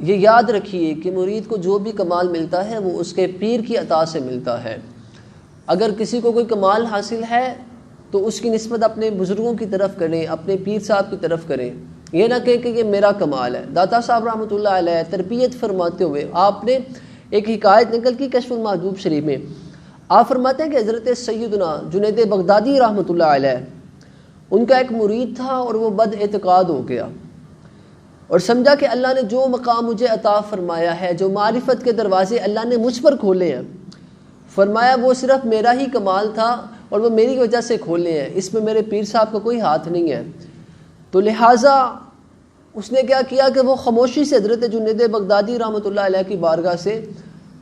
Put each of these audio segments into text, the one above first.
یہ یاد رکھیے کہ مرید کو جو بھی کمال ملتا ہے وہ اس کے پیر کی عطا سے ملتا ہے۔ اگر کسی کو کوئی کمال حاصل ہے تو اس کی نسبت اپنے بزرگوں کی طرف کریں، اپنے پیر صاحب کی طرف کریں، یہ نہ کہیں کہ یہ میرا کمال ہے۔ داتا صاحب رحمۃ اللہ علیہ تربیت فرماتے ہوئے آپ نے ایک حکایت نقل کی کشف المحجوب شریف میں۔ آپ فرماتے ہیں کہ حضرت سیدنا جنید بغدادی رحمۃ اللہ علیہ ان کا ایک مرید تھا اور وہ بد اعتقاد ہو گیا اور سمجھا کہ اللہ نے جو مقام مجھے عطا فرمایا ہے، جو معرفت کے دروازے اللہ نے مجھ پر کھولے ہیں، فرمایا وہ صرف میرا ہی کمال تھا اور وہ میری وجہ سے کھولے ہیں، اس میں میرے پیر صاحب کا کوئی ہاتھ نہیں ہے۔ تو لہٰذا اس نے کیا کیا کہ وہ خاموشی سے حضرت جنید بغدادی رحمۃ اللہ علیہ کی بارگاہ سے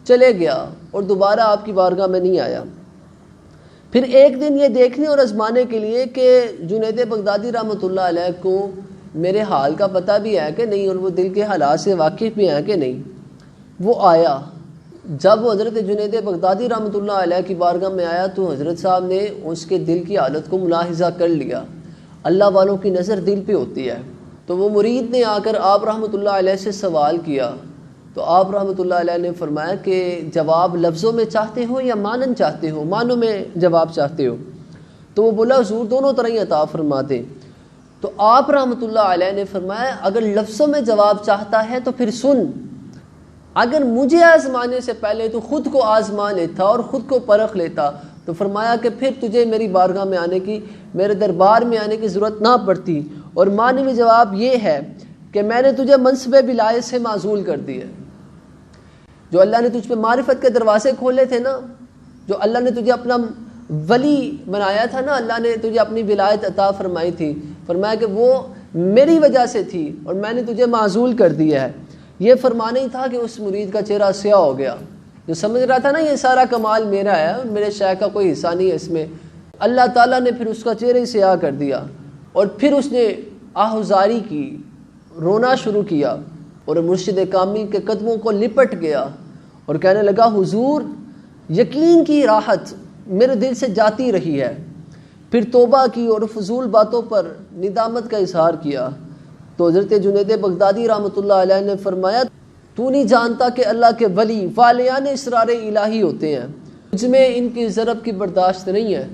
چلے گیا اور دوبارہ آپ کی بارگاہ میں نہیں آیا۔ پھر ایک دن یہ دیکھنے اور آزمانے کے لیے کہ جنید بغدادی رحمۃ اللہ علیہ کو میرے حال کا پتہ بھی ہے کہ نہیں اور وہ دل کے حالات سے واقف بھی ہیں کہ نہیں، وہ آیا۔ جب وہ حضرت جنید بغدادی رحمۃ اللہ علیہ کی بارگاہ میں آیا تو حضرت صاحب نے اس کے دل کی حالت کو ملاحظہ کر لیا۔ اللہ والوں کی نظر دل پہ ہوتی ہے۔ تو وہ مرید نے آ کر آپ رحمۃ اللہ علیہ سے سوال کیا تو آپ رحمۃ اللہ علیہ نے فرمایا کہ جواب لفظوں میں چاہتے ہو یا مانن چاہتے ہو، معنوں میں جواب چاہتے ہو؟ تو وہ بولا حضور دونوں طرح ہی عطا فرما دیں۔ تو آپ رحمۃ اللہ علیہ نے فرمایا اگر لفظوں میں جواب چاہتا ہے تو پھر سن، اگر مجھے آزمانے سے پہلے تو خود کو آزما لیتا اور خود کو پرکھ لیتا تو فرمایا کہ پھر تجھے میری بارگاہ میں آنے کی، میرے دربار میں آنے کی ضرورت نہ پڑتی۔ اور معنوی جواب یہ ہے کہ میں نے تجھے منصب ولایت سے معزول کر دیا۔ جو اللہ نے تجھ پہ معرفت کے دروازے کھولے تھے نا، جو اللہ نے تجھے اپنا ولی بنایا تھا نا، اللہ نے تجھے اپنی ولایت عطا فرمائی تھی، فرمایا کہ وہ میری وجہ سے تھی اور میں نے تجھے معزول کر دیا ہے۔ یہ فرمانا ہی تھا کہ اس مرید کا چہرہ سیاہ ہو گیا، جو سمجھ رہا تھا نا یہ سارا کمال میرا ہے، میرے شیخ کا کوئی حصہ نہیں ہے اس میں۔ اللہ تعالیٰ نے پھر اس کا چہرہ ہی سیاہ کر دیا اور پھر اس نے آہوزاری کی، رونا شروع کیا اور مرشد کامل کے قدموں کو لپٹ گیا اور کہنے لگا حضور یقین کی راحت میرے دل سے جاتی رہی ہے۔ پھر توبہ کی اور فضول باتوں پر ندامت کا اظہار کیا۔ تو حضرت جنید بغدادی رحمۃ اللہ علیہ نے فرمایا تو نہیں جانتا کہ اللہ کے ولی والیان اسرار الہی ہوتے ہیں، مجھ میں ان کی ضرب کی برداشت نہیں ہے۔